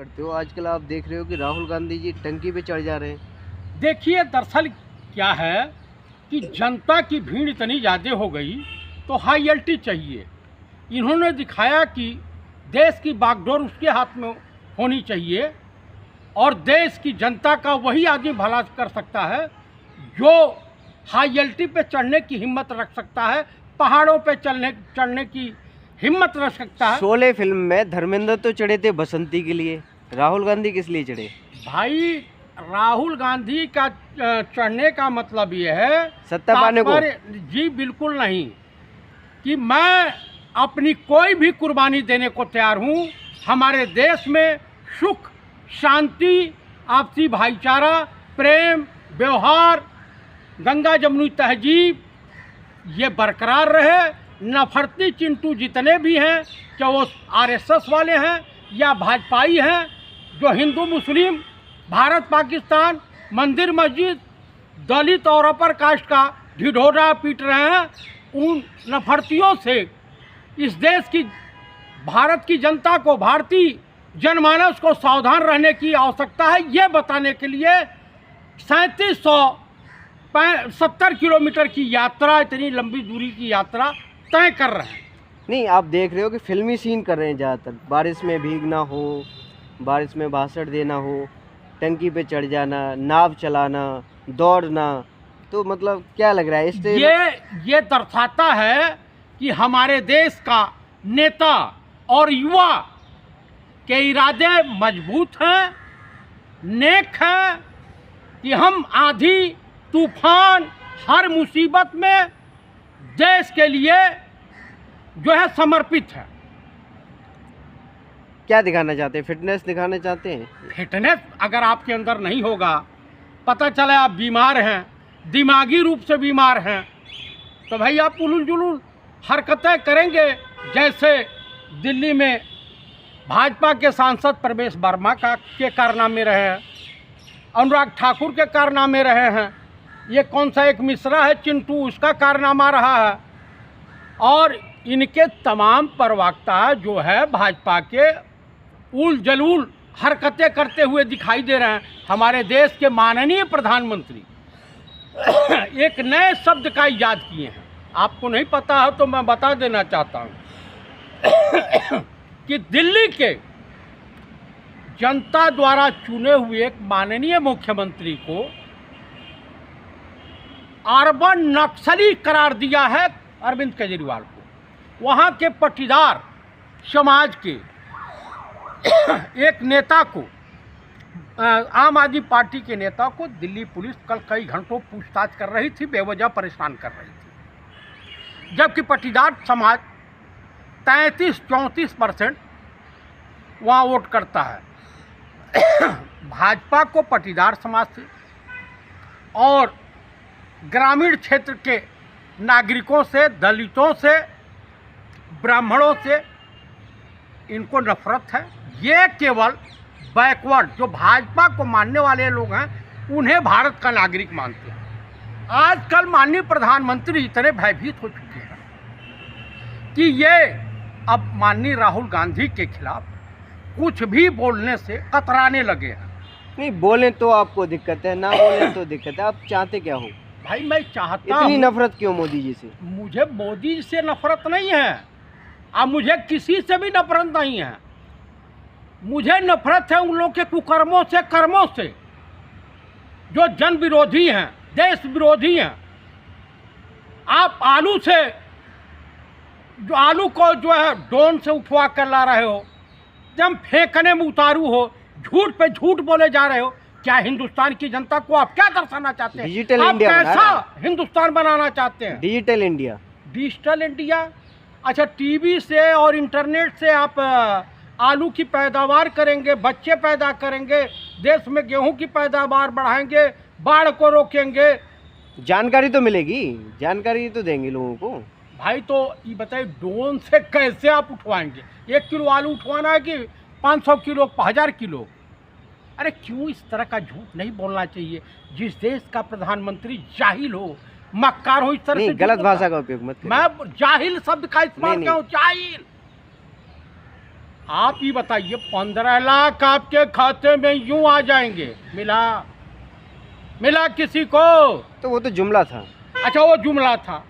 करते हो? आजकल आप देख रहे हो कि राहुल गांधी जी टंकी पे चढ़ जा रहे हैं। देखिए, दरअसल क्या है कि जनता की भीड़ इतनी ज़्यादा हो गई तो हाई एल्टी चाहिए। इन्होंने दिखाया कि देश की बागडोर उसके हाथ में होनी चाहिए और देश की जनता का वही आदमी भला कर सकता है जो हाई एल्टी पे चढ़ने की हिम्मत रख सकता है, पहाड़ों पे चढ़ने की हिम्मत रख सकता है। शोले फिल्म में धर्मेंद्र तो चढ़े थे बसंती के लिए, राहुल गांधी किस लिए चढ़े? भाई, राहुल गांधी का चढ़ने का मतलब ये है सत्ता पाने को? जी बिल्कुल नहीं, कि मैं अपनी कोई भी कुर्बानी देने को तैयार हूँ। हमारे देश में सुख, शांति, आपसी भाईचारा, प्रेम, व्यवहार, गंगा जमुनी तहजीब ये बरकरार रहे। नफरती चिंटू जितने भी हैं, चाहे वो आरएसएस वाले हैं या भाजपाई हैं, जो हिंदू मुस्लिम, भारत पाकिस्तान, मंदिर मस्जिद, दलित और अपर कास्ट का ढिढोरा पीट रहे हैं, उन नफरतियों से इस देश की, भारत की जनता को, भारतीय जनमानस को सावधान रहने की आवश्यकता है। ये बताने के लिए 3770 किलोमीटर की यात्रा, इतनी लंबी दूरी की यात्रा तय कर रहे हैं। नहीं, आप देख रहे हो कि फिल्मी सीन कर रहे हैं ज़्यादातर। बारिश में भीगना हो, बारिश में भाषण देना हो, टंकी पे चढ़ जाना, नाव चलाना, दौड़ना, तो मतलब क्या लग रहा है इससे? ये दर्शाता है कि हमारे देश का नेता और युवा के इरादे मजबूत हैं, नेक हैं, कि हम आंधी तूफान हर मुसीबत में देश के लिए जो है समर्पित है। क्या दिखाना चाहते हैं? फिटनेस दिखाना चाहते हैं? फिटनेस अगर आपके अंदर नहीं होगा, पता चले आप बीमार हैं, दिमागी रूप से बीमार हैं, तो भाई आप उलूल जुलूल हरकतें करेंगे। जैसे दिल्ली में भाजपा के सांसद प्रवेश वर्मा के कारनामे रहे हैं, अनुराग ठाकुर के कारनामे रहे हैं, ये कौन सा एक मिश्रा है चिंटू, उसका कारनामा रहा है, और इनके तमाम प्रवक्ता जो है भाजपा के उल जलूल हरकतें करते हुए दिखाई दे रहे हैं। हमारे देश के माननीय प्रधानमंत्री एक नए शब्द का इजाद किए हैं, आपको नहीं पता है तो मैं बता देना चाहता हूँ कि दिल्ली के जनता द्वारा चुने हुए एक माननीय मुख्यमंत्री को अर्बन नक्सली करार दिया है अरविंद केजरीवाल को। वहाँ के पटीदार समाज के एक नेता को, आम आदमी पार्टी के नेता को दिल्ली पुलिस कल कई घंटों पूछताछ कर रही थी, बेवजह परेशान कर रही थी, जबकि पटीदार समाज 33-34% वहाँ वोट करता है। भाजपा को पटीदार समाज से और ग्रामीण क्षेत्र के नागरिकों से, दलितों से, ब्राह्मणों से इनको नफरत है। ये केवल बैकवर्ड जो भाजपा को मानने वाले लोग हैं उन्हें भारत का नागरिक मानते हैं। आजकल माननीय प्रधानमंत्री इतने भयभीत हो चुके हैं कि ये अब माननीय राहुल गांधी के खिलाफ कुछ भी बोलने से कतराने लगे हैं। नहीं, बोले तो आपको दिक्कत है, ना बोले तो दिक्कत है। आप चाहते क्या हो? भाई, मैं चाहता इतनी नफरत क्यों मोदी जी से? मुझे मोदी से नफरत नहीं है, अब मुझे किसी से भी नफरत नहीं है। मुझे नफरत है उन लोगों के कुकर्मों से, कर्मों से, जो जन विरोधी हैं, देश विरोधी हैं। आप आलू से, जो आलू को जो है ड्रोन से उठवा कर ला रहे हो, जब फेंकने में उतारू हो, झूठ पे झूठ बोले जा रहे हो। क्या हिंदुस्तान की जनता को आप क्या दर्शाना चाहते हैं? डिजिटल आप इंडिया कैसा हिंदुस्तान बनाना चाहते हैं? Digital India. Digital India? अच्छा, टीवी से और इंटरनेट से आप आलू की पैदावार करेंगे, बच्चे पैदा करेंगे, देश में गेहूं की पैदावार बढ़ाएंगे, बाढ़ को रोकेंगे। जानकारी तो मिलेगी, जानकारी तो देंगे लोगों को। भाई, तो ये बताइए ड्रोन से कैसे आप उठवाएंगे? 1 किलो आलू उठवाना है कि 500 किलो, 1000 किलो? अरे क्यों इस तरह का झूठ नहीं बोलना चाहिए। जिस देश का प्रधानमंत्री जाहिल हो, मक्कार हो, इस तरह से गलत भाषा का उपयोग मत करिए। मैं जाहिल शब्द का इस्तेमाल क्यों? जाहिल आप ही बताइए 15 लाख आपके खाते में यूं आ जाएंगे, मिला किसी को? तो वो तो जुमला था। अच्छा वो जुमला था।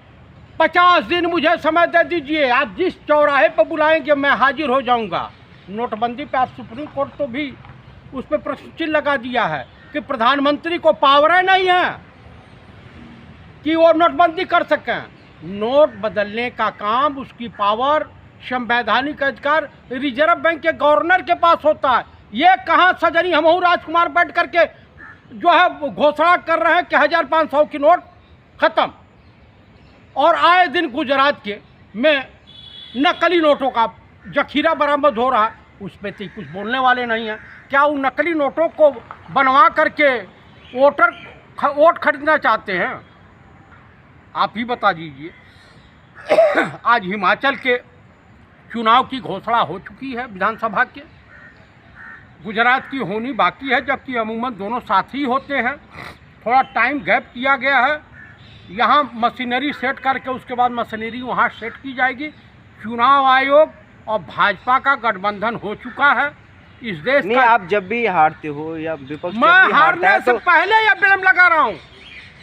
50 दिन मुझे समय दे दीजिए, आप जिस चौराहे पर बुलाएंगे मैं हाजिर हो जाऊंगा। नोटबंदी पे आप सुप्रीम कोर्ट तो भी उस पर प्रश्न चिन्ह लगा दिया है कि प्रधानमंत्री को पावर नहीं है कि वो नोटबंदी कर सकें। नोट बदलने का काम, उसकी पावर, संवैधानिक अधिकार रिजर्व बैंक के गवर्नर के पास होता है। ये कहाँ सजनी हमहू राजकुमार बैठ करके जो है घोषणा कर रहे हैं कि 1500 की नोट खत्म, और आए दिन गुजरात के में नकली नोटों का जखीरा बरामद हो रहा है। उस पर तो कुछ बोलने वाले नहीं हैं। क्या उन नकली नोटों को बनवा करके वोट खरीदना चाहते हैं? आप ही बता दीजिए। आज हिमाचल के चुनाव की घोषणा हो चुकी है विधानसभा के, गुजरात की होनी बाकी है, जबकि अमूमन दोनों साथ ही होते हैं। थोड़ा टाइम गैप किया गया है। यहाँ मशीनरी सेट करके उसके बाद मशीनरी वहाँ सेट की जाएगी। चुनाव आयोग और भाजपा का गठबंधन हो चुका है इस देश नहीं, का। आप जब भी हारते हो या विपक्ष मैं जब भी हारता हारने है से तो पहले ये ब्लेम लगा रहा हूँ,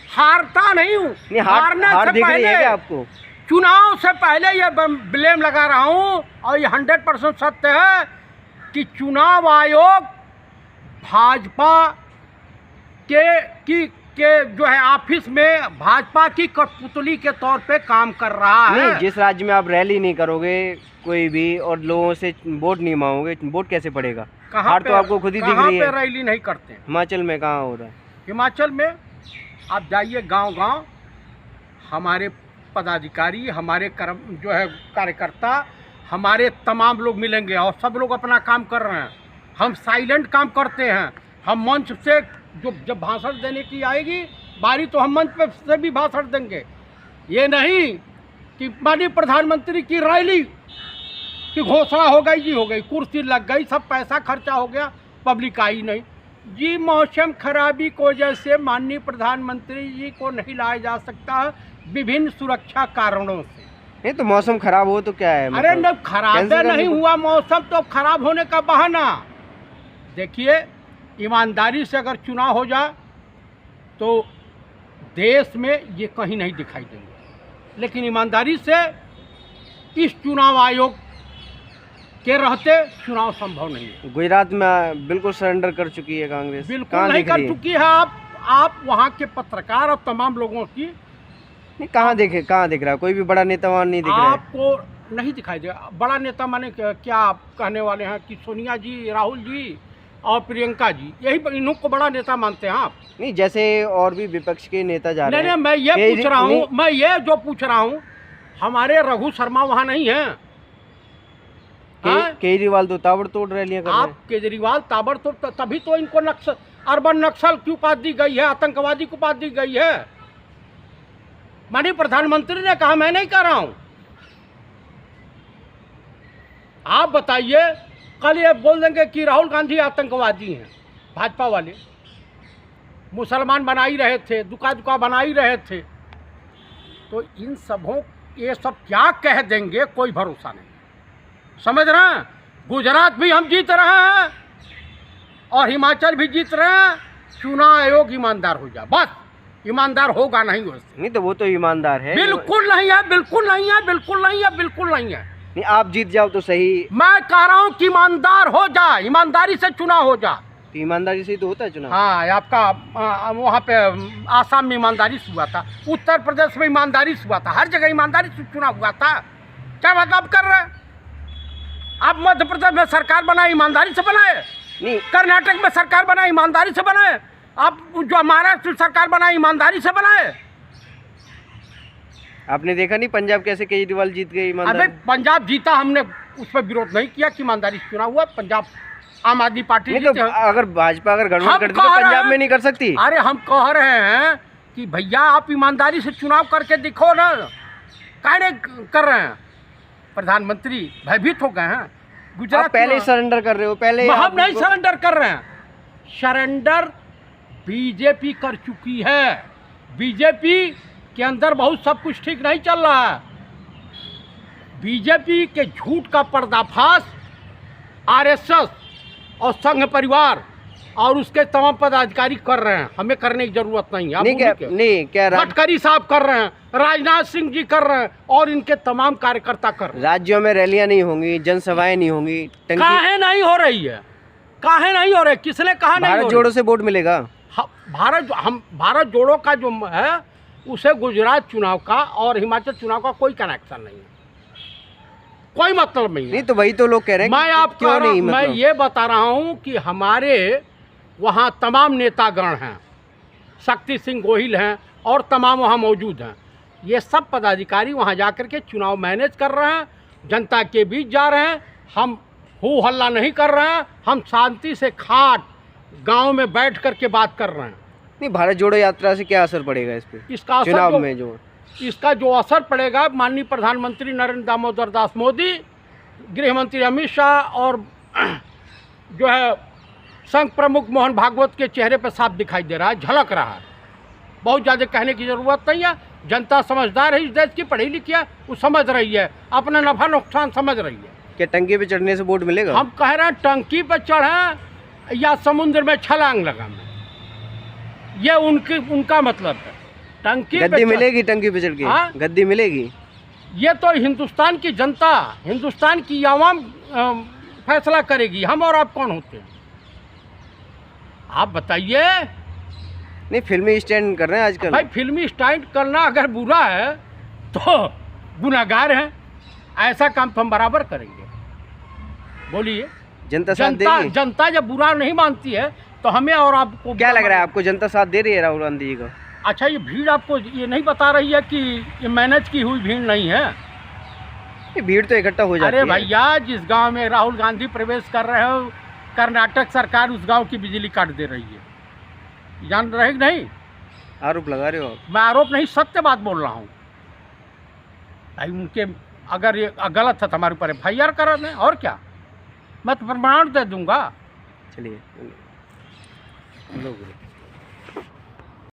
हारता नहीं हूँ। नहीं, हार दिख रही है क्या आपको? चुनाव से पहले ये ब्लेम लगा रहा हूँ, और ये 100% सत्य है कि चुनाव आयोग भाजपा के जो है ऑफिस में भाजपा की कठपुतली के तौर पे काम कर रहा है। नहीं, जिस राज्य में आप रैली नहीं करोगे कोई भी और लोगों से वोट नहीं मांगोगे, वोट कैसे पड़ेगा? हार तो आपको खुद ही दिख रही है। कहाँ पे रैली नहीं करते हैं? हिमाचल में कहाँ हो रहा है? हिमाचल में आप जाइए गांव-गांव, हमारे पदाधिकारी, हमारे जो है कार्यकर्ता, हमारे तमाम लोग मिलेंगे और सब लोग अपना काम कर रहे हैं। हम साइलेंट काम करते हैं। हम मंच से जब भाषण देने की आएगी बारी तो हम मंच पे से भी भाषण देंगे। ये नहीं कि माननीय प्रधानमंत्री की रैली की घोषणा हो गई जी, हो गई, कुर्सी लग गई, सब पैसा खर्चा हो गया, पब्लिक आई नहीं जी। मौसम खराबी की वजह से माननीय प्रधानमंत्री जी को नहीं लाया जा सकता है विभिन्न सुरक्षा कारणों से। नहीं तो मौसम खराब हो तो क्या है? अरे न, खराब नहीं हुआ मौसम तो खराब होने का बहाना। देखिए, ईमानदारी से अगर चुनाव हो जाए तो देश में ये कहीं नहीं दिखाई देंगे, लेकिन ईमानदारी से इस चुनाव आयोग के रहते चुनाव संभव नहीं है। गुजरात में बिल्कुल सरेंडर कर चुकी है कांग्रेस। बिल्कुल नहीं कर चुकी है। आप वहाँ के पत्रकार और तमाम लोगों की नहीं, कहाँ दिख रहा है? कोई भी बड़ा नेता वहाँ नहीं दिख रहा है आपको? नहीं दिखाई देगा। बड़ा नेता माने क्या आप कहने वाले हैं कि सोनिया जी, राहुल जी और प्रियंका जी, यही इन्हों को बड़ा नेता मानते हैं आप? नहीं, जैसे और भी विपक्ष के नेता जा रहे हैं। नहीं, मैं ये जो पूछ रहा हूँ, हमारे रघु शर्मा वहाँ नहीं है। केजरीवाल तो ताबड़तोड़ रैलियां कर रहे हैं। आप केजरीवाल ताबड़तोड़, तभी तो इनको अर्बन नक्सल की उपाधि दी गई है, आतंकवादी की उपाधि दी गई है। माननीय प्रधानमंत्री ने कहा, मैं नहीं कर रहा हूं। आप बताइए, कल ये बोल देंगे कि राहुल गांधी आतंकवादी हैं। भाजपा वाले मुसलमान बना ही रहे थे, दुका बना ही रहे थे, तो इन सबों ये सब क्या कह देंगे कोई भरोसा नहीं। समझ रहे हैं? गुजरात भी हम जीत रहे हैं और हिमाचल भी जीत रहे हैं। चुनाव आयोग ईमानदार हो जाए, बस। ईमानदार होगा नहीं वैसे। नहीं तो वो तो ईमानदार है। बिल्कुल नहीं है, बिल्कुल नहीं है, बिल्कुल नहीं है, बिल्कुल नहीं है। नहीं, आप जीत जाओ तो सही। मैं कह रहा हूँ कि ईमानदार हो जाए, ईमानदारी से चुनाव हो जाए। तो ईमानदारी से ही तो होता है चुनाव। हाँ, आपका वहाँ पे आसाम में ईमानदारी से हुआ था, उत्तर प्रदेश में ईमानदारी से हुआ था, हर जगह ईमानदारी से चुनाव हुआ था। क्या बात आप कर रहे हैं? आप मध्य प्रदेश में सरकार बनाए ईमानदारी से बनाए, नहीं कर्नाटक में सरकार बनाए ईमानदारी से बनाए, आप जो महाराष्ट्र सरकार बनाए ईमानदारी से बनाए। आपने देखा नहीं पंजाब कैसे केजरीवाल जीत गए ईमानदारी? अबे पंजाब जीता, हमने उस पर विरोध नहीं किया कि ईमानदारी से चुनाव हुआ। पंजाब आम आदमी पार्टी नहीं तो अगर भाजपा अगर गड़बड़ करती तो पंजाब में नहीं कर सकती। अरे हम कह रहे हैं कि भैया आप ईमानदारी से चुनाव करके दिखो ना, काहे नहीं कर रहे हैं? प्रधानमंत्री भयभीत हो गए हैं। गुजरात पहले सरेंडर कर रहे हो, पहले हम नहीं सरेंडर कर रहे हैं। सरेंडर बीजेपी कर चुकी है। बीजेपी के अंदर बहुत सब कुछ ठीक नहीं चल रहा है। बीजेपी के झूठ का पर्दाफाश आरएसएस और संघ परिवार और उसके तमाम पदाधिकारी कर रहे हैं, हमें करने की जरूरत नहीं है। आप नहीं क्या गडकरी साहब कर रहे हैं, राजनाथ सिंह जी कर रहे हैं और इनके तमाम कार्यकर्ता कर रहे हैं। राज्यों में रैलियां नहीं होंगी, जनसभाएं नहीं होंगी, काहे नहीं हो रही है? काहे नहीं हो रही? किसने कहा नहीं? भारत जोड़ो से वोट मिलेगा। भारत जोड़ो का जो है उसे गुजरात चुनाव का और हिमाचल चुनाव का कोई कनेक्शन नहीं है, कोई मतलब नहीं है। नहीं तो वही तो लोग कह रहे हैं। मैं आपको क्यों नहीं, मैं मतलब ये बता रहा हूँ कि हमारे वहाँ तमाम नेतागण हैं, शक्ति सिंह गोहिल हैं और तमाम वहाँ मौजूद हैं। ये सब पदाधिकारी वहाँ जाकर के चुनाव मैनेज कर रहे हैं, जनता के बीच जा रहे हैं। हम हो हल्ला नहीं कर रहे हैं, हम शांति से खाट गांव में बैठ कर के बात कर रहे हैं। नहीं, भारत जोड़ो यात्रा से क्या असर पड़ेगा इस पे? इसका चुनाव में जो इसका जो असर पड़ेगा, माननीय प्रधानमंत्री नरेंद्र दामोदर दास मोदी, गृह मंत्री अमित शाह और जो है संघ प्रमुख मोहन भागवत के चेहरे पर साफ दिखाई दे रहा है, झलक रहा है। बहुत ज़्यादा कहने की ज़रूरत नहीं है। जनता समझदार है, इस देश की पढ़ी लिखी है, वो समझ रही है, अपना नफा नुकसान समझ रही है। क्या टंकी पे चढ़ने से वोट मिलेगा? हम कह रहे हैं टंकी पर चढ़े या समुद्र में छलांग लगाना, ये उनका मतलब है। टंकी गद्दी मिलेगी टंकी पे चढ़ के? हाँ? गद्दी मिलेगी? ये तो हिंदुस्तान की जनता, हिंदुस्तान की आवाम फैसला करेगी। हम और आप कौन होते हैं? आप बताइए। नहीं, फिल्मी स्टैंड कर रहे हैं आजकल। भाई फिल्मी स्टैंड करना अगर बुरा है तो गुनाहगार हैं, ऐसा काम तो हम बराबर करेंगे। बोलिए। जनता साथ देगी? जनता जब बुरा नहीं मानती है तो हमें और आपको क्या लग रहा है आपको, जनता साथ दे रही है राहुल गांधी जी का? अच्छा, ये भीड़ आपको ये नहीं बता रही है कि ये मैनेज की हुई भीड़ नहीं है? ये भीड़ तो इकट्ठा हो जाती है। अरे भैया, जिस गांव में राहुल गांधी प्रवेश कर रहे हो, कर्नाटक सरकार उस गांव की बिजली काट दे रही है, जान रहे कि नहीं? आरोप लगा रहे हो आप? मैं आरोप नहीं, सत्य बात बोल रहा हूँ भाई। उनके अगर ये गलत है तो हमारे ऊपर FIR करा दें, और क्या, मैं तो प्रमाण दे दूंगा। चलिए।